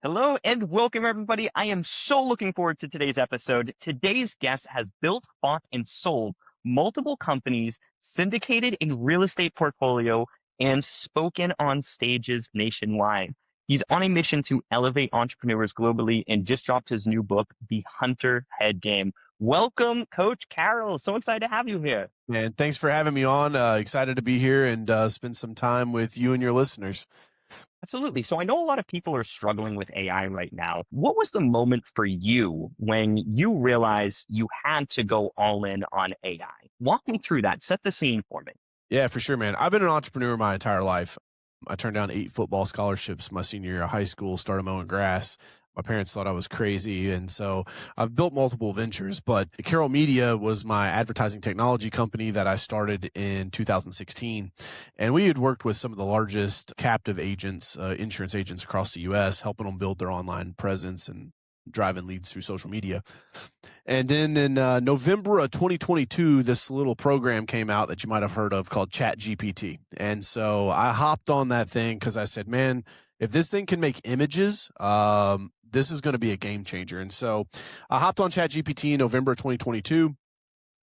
Hello and welcome, everybody. I am so looking forward to today's episode. Today's guest has built, bought, and sold multiple companies, syndicated a real estate portfolio, and spoken on stages nationwide. He's on a mission to elevate entrepreneurs globally and just dropped his new book, The Hunter Head Game. Welcome, Coach Carroll. So excited to have you here. Man, thanks for having me on. Excited to be here and spend some time with you and your listeners. Absolutely. So I know a lot of people are struggling with AI right now. What was the moment for you when you realized you had to go all in on AI? Walk me through that. Set the scene for me. Yeah, for sure, man. I've been an entrepreneur my entire life. I turned down 8 football scholarships my senior year of high school, started mowing grass. My parents thought I was crazy. And so I've built multiple ventures, but Carroll Media was my advertising technology company that I started in 2016. And we had worked with some of the largest captive agents, insurance agents across the US, helping them build their online presence and driving leads through social media. And then in November of 2022, this little program came out that you might have heard of called ChatGPT. And so I hopped on that thing because I said, man, if this thing can make images, this is going to be a game changer. And so I hopped on ChatGPT in November of 2022.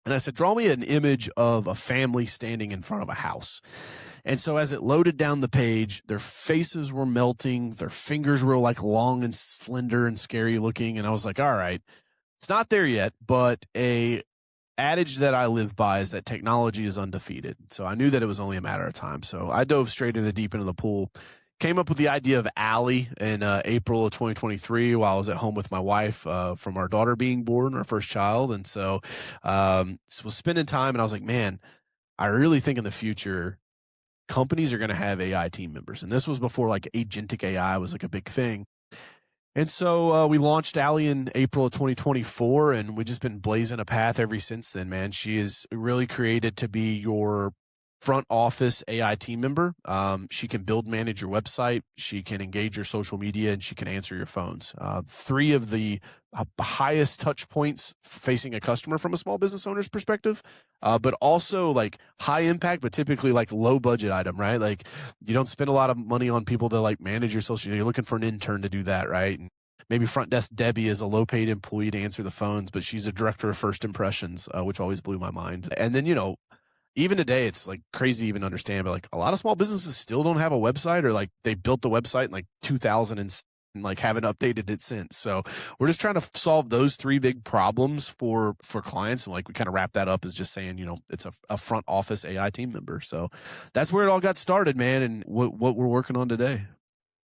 And I said, draw me an image of a family standing in front of a house. And so as it loaded down the page, their faces were melting. Their fingers were like long and slender and scary looking. And I was like, all right, it's not there yet, but a adage that I live by is that technology is undefeated. So I knew that it was only a matter of time. So I dove straight in the deep end of the pool, came up with the idea of Allie in April of 2023 while I was at home with my wife from our daughter being born, our first child. And so was spending time and I was like, man, I really think in the future, companies are going to have AI team members. And this was before like agentic AI was like a big thing. And so we launched Allie in April of 2024, and we've just been blazing a path ever since then, man. She is really created to be your front office AI team member. She can build, manage your website. She can engage your social media, and she can answer your phones. 3 of the highest touch points facing a customer from a small business owner's perspective, but also like high impact, but typically like low budget item, right? Like you don't spend a lot of money on people to like manage your social media. You're looking for an intern to do that, right? And maybe front desk Debbie is a low paid employee to answer the phones, but she's a director of first impressions, which always blew my mind. And then, even today, it's like crazy to even understand, but like a lot of small businesses still don't have a website, or like they built the website in like 2000 and like haven't updated it since. So we're just trying to solve those 3 big problems for clients. And like we kind of wrap that up as just saying, it's a front office AI team member. So that's where it all got started, man. And what we're working on today.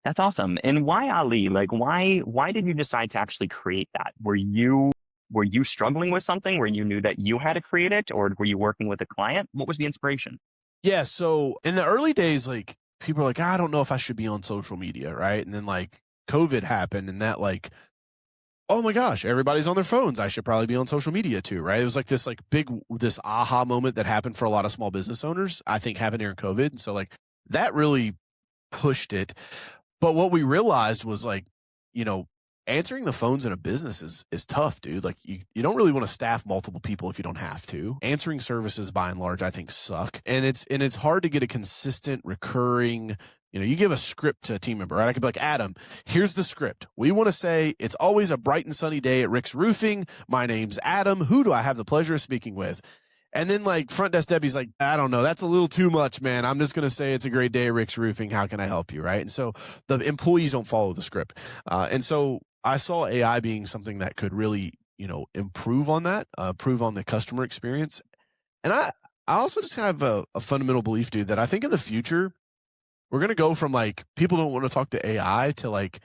That's awesome. And why Ali? Like, why did you decide to actually create that? Were you struggling with something where you knew that you had to create it, or were you working with a client? What was the inspiration? Yeah. So in the early days, like people are like, I don't know if I should be on social media. Right. And then like COVID happened and that like, oh my gosh, everybody's on their phones. I should probably be on social media too. Right. It was like this this aha moment that happened for a lot of small business owners, I think happened during COVID. And so like that really pushed it. But what we realized was like, answering the phones in a business is tough, dude. Like you don't really want to staff multiple people if you don't have to. Answering services by and large, I think suck. And it's hard to get a consistent recurring, you give a script to a team member, right? I could be like, Adam, here's the script. We want to say it's always a bright and sunny day at Rick's Roofing. My name's Adam. Who do I have the pleasure of speaking with? And then like front desk Debbie's like, I don't know, that's a little too much, man. I'm just going to say it's a great day at Rick's Roofing. How can I help you? Right. And so the employees don't follow the script. And so I saw AI being something that could really, improve on that, improve on the customer experience. And I also just have a fundamental belief, dude, that I think in the future, we're going to go from like, people don't want to talk to AI to like,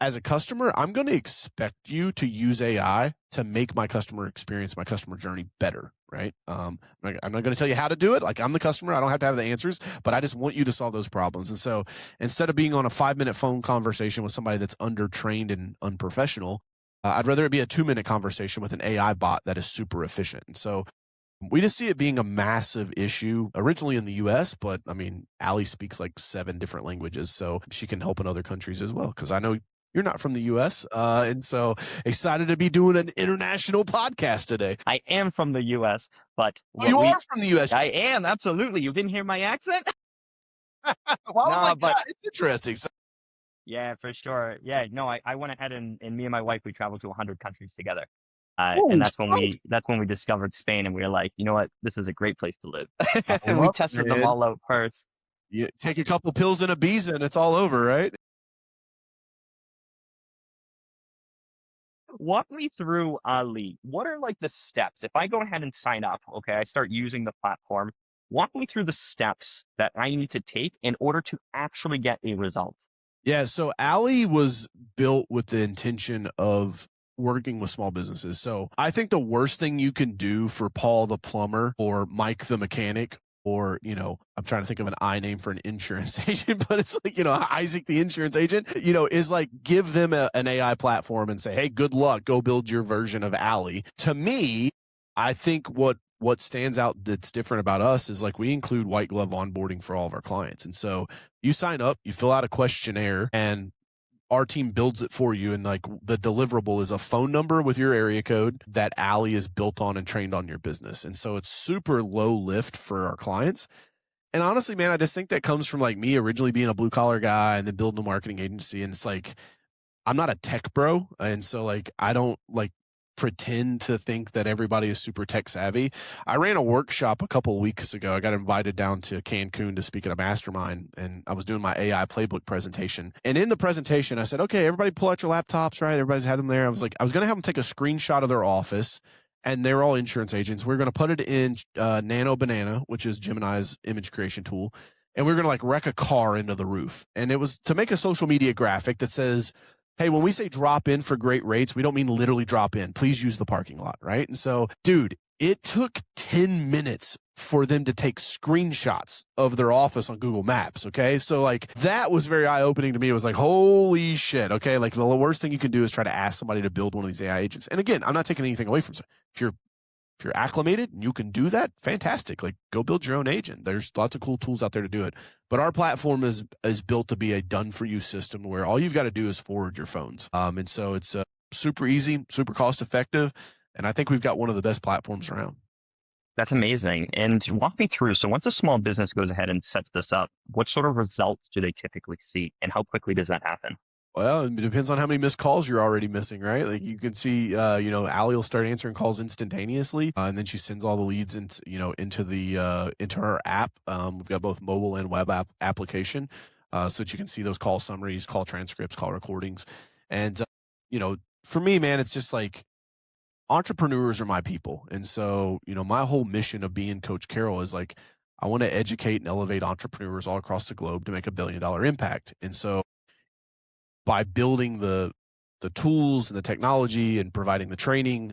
as a customer, I'm going to expect you to use AI to make my customer experience, my customer journey better, right? I'm not going to tell you how to do it. Like I'm the customer. I don't have to have the answers, but I just want you to solve those problems. And so instead of being on a 5-minute phone conversation with somebody that's undertrained and unprofessional, I'd rather it be a 2-minute conversation with an AI bot that is super efficient. And so we just see it being a massive issue originally in the US, but I mean, Allie speaks like 7 different languages, so she can help in other countries as well. Cause I know you're not from the U.S., and so excited to be doing an international podcast today. I am from the U.S., but you are from the U.S. I am, absolutely. You didn't hear my accent? Well, it's interesting. So Yeah, for sure. Yeah, no, I went ahead and me and my wife, we traveled to 100 countries together. And Holy that's when we discovered Spain and we were like, you know what, this is a great place to live. I And we love it, tested them man. all out first. You take a couple pills in Ibiza and it's all over, right? Walk me through Ali. What are like the steps? If I go ahead and sign up, okay, I start using the platform. Walk me through the steps that I need to take in order to actually get a result. Yeah, so Allie was built with the intention of working with small businesses. So I think the worst thing you can do for Paul the plumber or Mike the mechanic or, I'm trying to think of an I name for an insurance agent, but it's like, Isaac the insurance agent, is like give them an AI platform and say, hey, good luck, go build your version of Allie. To me, I think what stands out that's different about us is like we include white glove onboarding for all of our clients. And so you sign up, you fill out a questionnaire, and our team builds it for you. And like the deliverable is a phone number with your area code that Allie is built on and trained on your business. And so it's super low lift for our clients. And honestly, man, I just think that comes from like me originally being a blue collar guy and then building a marketing agency. And it's like, I'm not a tech bro. And so like, I don't like pretend to think that everybody is super tech savvy. I ran a workshop a couple of weeks ago. I got invited down to Cancun to speak at a mastermind, and I was doing my AI playbook presentation. And in the presentation, I said, okay, everybody pull out your laptops, right? Everybody's had them there. I was like, I was going to have them take a screenshot of their office, and they're all insurance agents. We're going to put it in Nano Banana, which is Gemini's image creation tool. And we're going to like wreck a car into the roof. And it was to make a social media graphic that says, hey, when we say drop in for great rates, we don't mean literally drop in. Please use the parking lot, right? And so, dude, it took 10 minutes for them to take screenshots of their office on Google Maps. Okay. So like that was very eye opening to me. It was like, holy shit. Okay. Like the worst thing you can do is try to ask somebody to build one of these AI agents. And again, I'm not taking anything away from it. If you're acclimated and you can do that, fantastic. Like go build your own agent. There's lots of cool tools out there to do it. But our platform is built to be a done for you system where all you've got to do is forward your phones. And so it's super easy, super cost effective. And I think we've got one of the best platforms around. That's amazing. And walk me through. So once a small business goes ahead and sets this up, what sort of results do they typically see and how quickly does that happen? Well, it depends on how many missed calls you're already missing, right? Like you can see, Allie will start answering calls instantaneously, and then she sends all the leads into her app. We've got both mobile and web application, so that you can see those call summaries, call transcripts, call recordings, and for me, man, it's just like entrepreneurs are my people, and so my whole mission of being Coach Carroll is like I want to educate and elevate entrepreneurs all across the globe to make $1 billion impact, and so by building the tools and the technology and providing the training,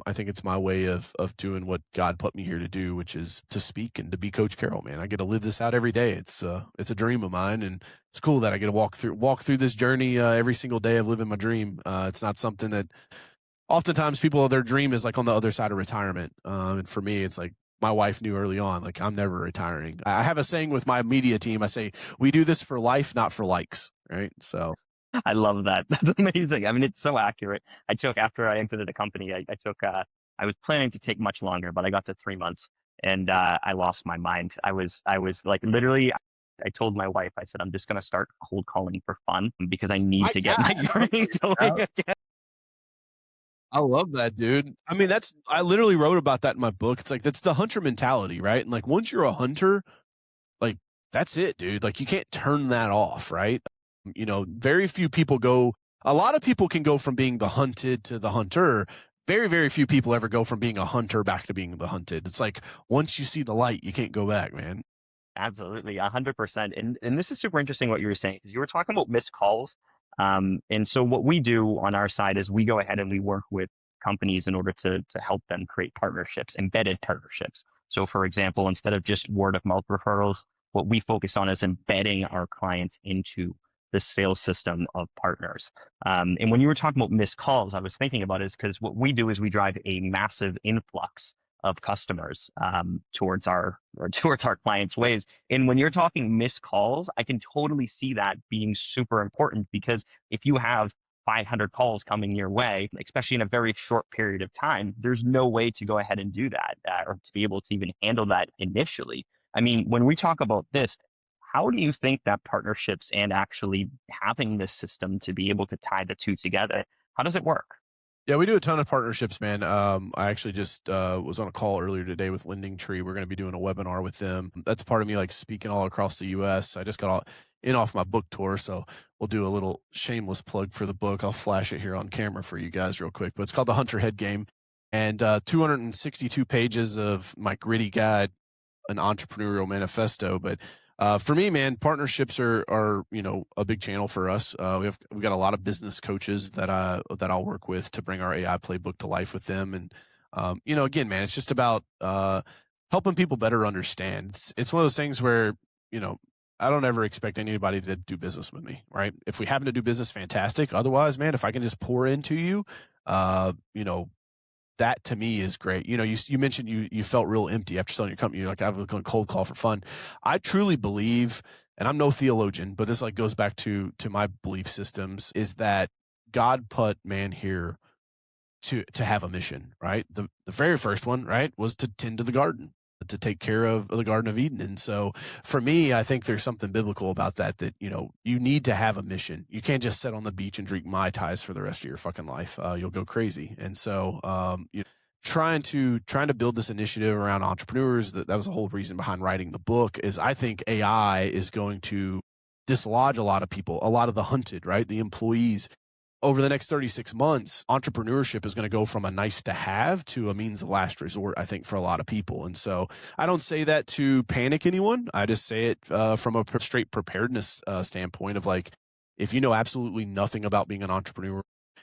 I think it's my way of doing what God put me here to do, which is to speak and to be Coach Carroll, man. I get to live this out every day. It's a dream of mine, and it's cool that I get to walk through this journey every single day of living my dream. It's not something that oftentimes people, their dream is like on the other side of retirement. And for me, it's like my wife knew early on, like I'm never retiring. I have a saying with my media team. I say, we do this for life, not for likes. Right. So I love that. That's amazing. I mean, it's so accurate. After I exited the company, I was planning to take much longer, but I got to 3 months and I lost my mind. I was like literally, I told my wife, I said, I'm just going to start cold calling for fun because I need I to get my got brain going again. I love that, dude. I mean, I literally wrote about that in my book. It's like, that's the hunter mentality, right? And like, once you're a hunter, like, that's it, dude. Like, you can't turn that off, right? Very few people a lot of people can go from being the hunted to the hunter. Very, very few people ever go from being a hunter back to being the hunted. It's like, once you see the light, you can't go back, man. Absolutely, 100%. And this is super interesting what you were saying because you were talking about missed calls. And so what we do on our side is we go ahead and we work with companies in order to help them create partnerships, embedded partnerships. So for example, instead of just word of mouth referrals, what we focus on is embedding our clients into the sales system of partners. And when you were talking about missed calls, I was thinking about it because what we do is we drive a massive influx of customers towards our clients' ways. And when you're talking missed calls, I can totally see that being super important because if you have 500 calls coming your way, especially in a very short period of time, there's no way to go ahead and do that or to be able to even handle that initially. I mean, when we talk about this, How do you think that partnerships and actually having this system to be able to tie the two together, how does it work? Yeah, we do a ton of partnerships, man. I actually just was on a call earlier today with Lending Tree. We're going to be doing a webinar with them. That's part of me like speaking all across the U.S. I just got in off my book tour, so we'll do a little shameless plug for the book. I'll flash it here on camera for you guys real quick. But it's called The Hunter Head Game, and 262 pages of my gritty guide, an entrepreneurial manifesto. But for me, man, partnerships are a big channel for us. We've got a lot of business coaches that I'll work with to bring our AI playbook to life with them. And again, man, it's just about helping people better understand. It's one of those things where I don't ever expect anybody to do business with me, right? If we happen to do business, fantastic. Otherwise, man, if I can just pour into you, that to me is great. You mentioned you felt real empty after selling your company. You're like, I was going to cold call for fun. I truly believe, and I'm no theologian, but this like goes back to my belief systems, is that God put man here to have a mission, right? The very first one, right, was to tend to the garden, to take care of the Garden of Eden. And so for me, I think there's something biblical about that you need to have a mission. You can't just sit on the beach and drink Mai Tais for the rest of your fucking life. You'll go crazy. And so trying to build this initiative around entrepreneurs, that was the whole reason behind writing the book, is I think AI is going to dislodge a lot of people, a lot of the hunted, right? The employees. Over the next 36 months, entrepreneurship is going to go from a nice to have to a means of last resort, I think, for a lot of people. And so I don't say that to panic anyone. I just say it from a straight preparedness standpoint of like, if you know absolutely nothing about being an entrepreneur,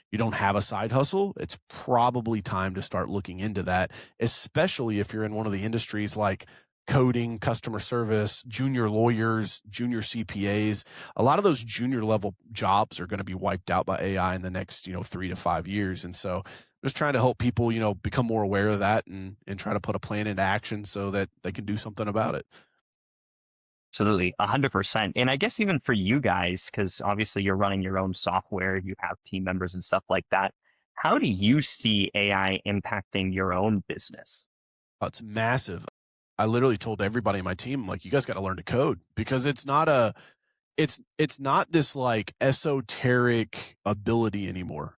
you don't have a side hustle, it's probably time to start looking into that, especially if you're in one of the industries like coding, customer service, junior lawyers, junior CPAs. A lot of those junior level jobs are going to be wiped out by AI in the next, 3 to 5 years. And so just trying to help people, become more aware of that and try to put a plan into action so that they can do something about it. Absolutely, 100%. And I guess even for you guys, because obviously you're running your own software, you have team members and stuff like that. How do you see AI impacting your own business? It's massive. I literally told everybody in my team, like, you guys got to learn to code, because it's not this like esoteric ability anymore.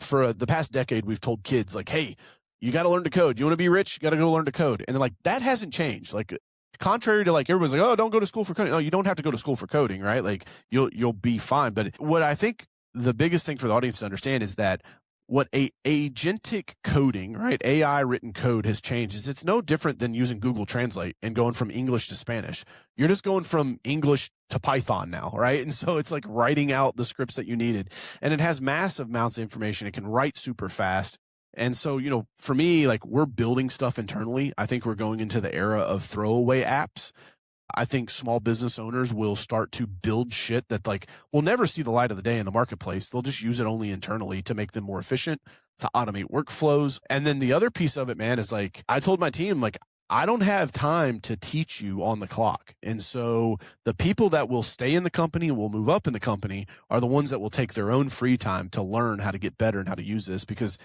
For the past decade, we've told kids like, hey, you got to learn to code. You want to be rich? You got to go learn to code. And like, that hasn't changed. Like, contrary to like, everybody's like, oh, don't go to school for coding. No, you don't have to go to school for coding, right? Like you'll be fine. But what I think the biggest thing for the audience to understand is that what agentic coding, right? AI written code has changed is it's no different than using Google Translate and going from English to Spanish. You're just going from English to Python now, right? And so it's like writing out the scripts that you needed, and it has massive amounts of information. It can write super fast. And so, for me, like, we're building stuff internally. I think we're going into the era of throwaway apps. I think small business owners will start to build shit that like will never see the light of the day in the marketplace. They'll just use it only internally to make them more efficient, to automate workflows. And then the other piece of it, man, is like, I told my team, like, I don't have time to teach you on the clock. And so the people that will stay in the company and will move up in the company are the ones that will take their own free time to learn how to get better and how to use this. Because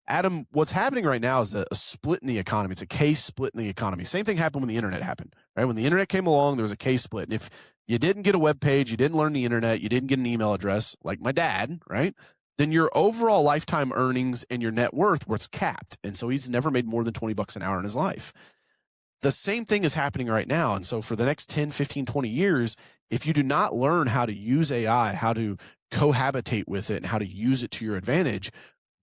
Adam, what's happening right now is a split in the economy. It's a case split in the economy. Same thing happened when the internet happened, right? When the internet came along, there was a case split. And if you didn't get a web page, you didn't learn the internet, you didn't get an email address, like my dad, right? Then your overall lifetime earnings and your net worth was capped. And so he's never made more than $20 an hour in his life. The same thing is happening right now. And so for the next 10, 15, 20 years, if you do not learn how to use AI, how to cohabitate with it, and how to use it to your advantage,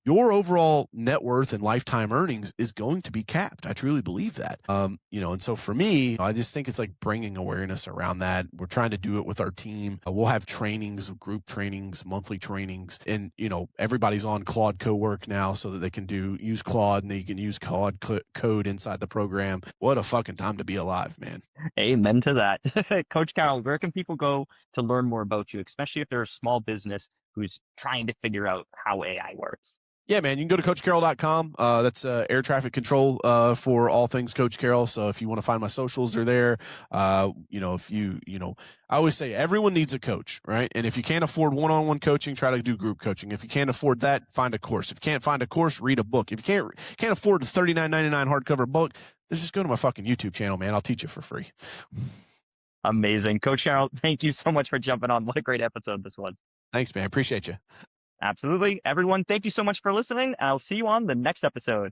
your overall net worth and lifetime earnings is going to be capped. I truly believe that. And so for me, I just think it's like bringing awareness around that. We're trying to do it with our team. We'll have trainings, group trainings, monthly trainings, and everybody's on Claude Cowork now so that they can use Claude, and they can use Claude code inside the program. What a fucking time to be alive, man. Amen to that. Coach Carroll, where can people go to learn more about you, especially if they're a small business who's trying to figure out how AI works? Yeah, man, you can go to coachcarroll.com. That's air traffic control for all things Coach Carroll. So if you want to find my socials, they're there. If I always say everyone needs a coach, right? And if you can't afford one-on-one coaching, try to do group coaching. If you can't afford that, find a course. If you can't find a course, read a book. If you can't afford a $39.99 hardcover book, then just go to my fucking YouTube channel, man. I'll teach you for free. Amazing. Coach Carroll, thank you so much for jumping on. What a great episode this was. Thanks, man. Appreciate you. Absolutely. Everyone, thank you so much for listening. I'll see you on the next episode.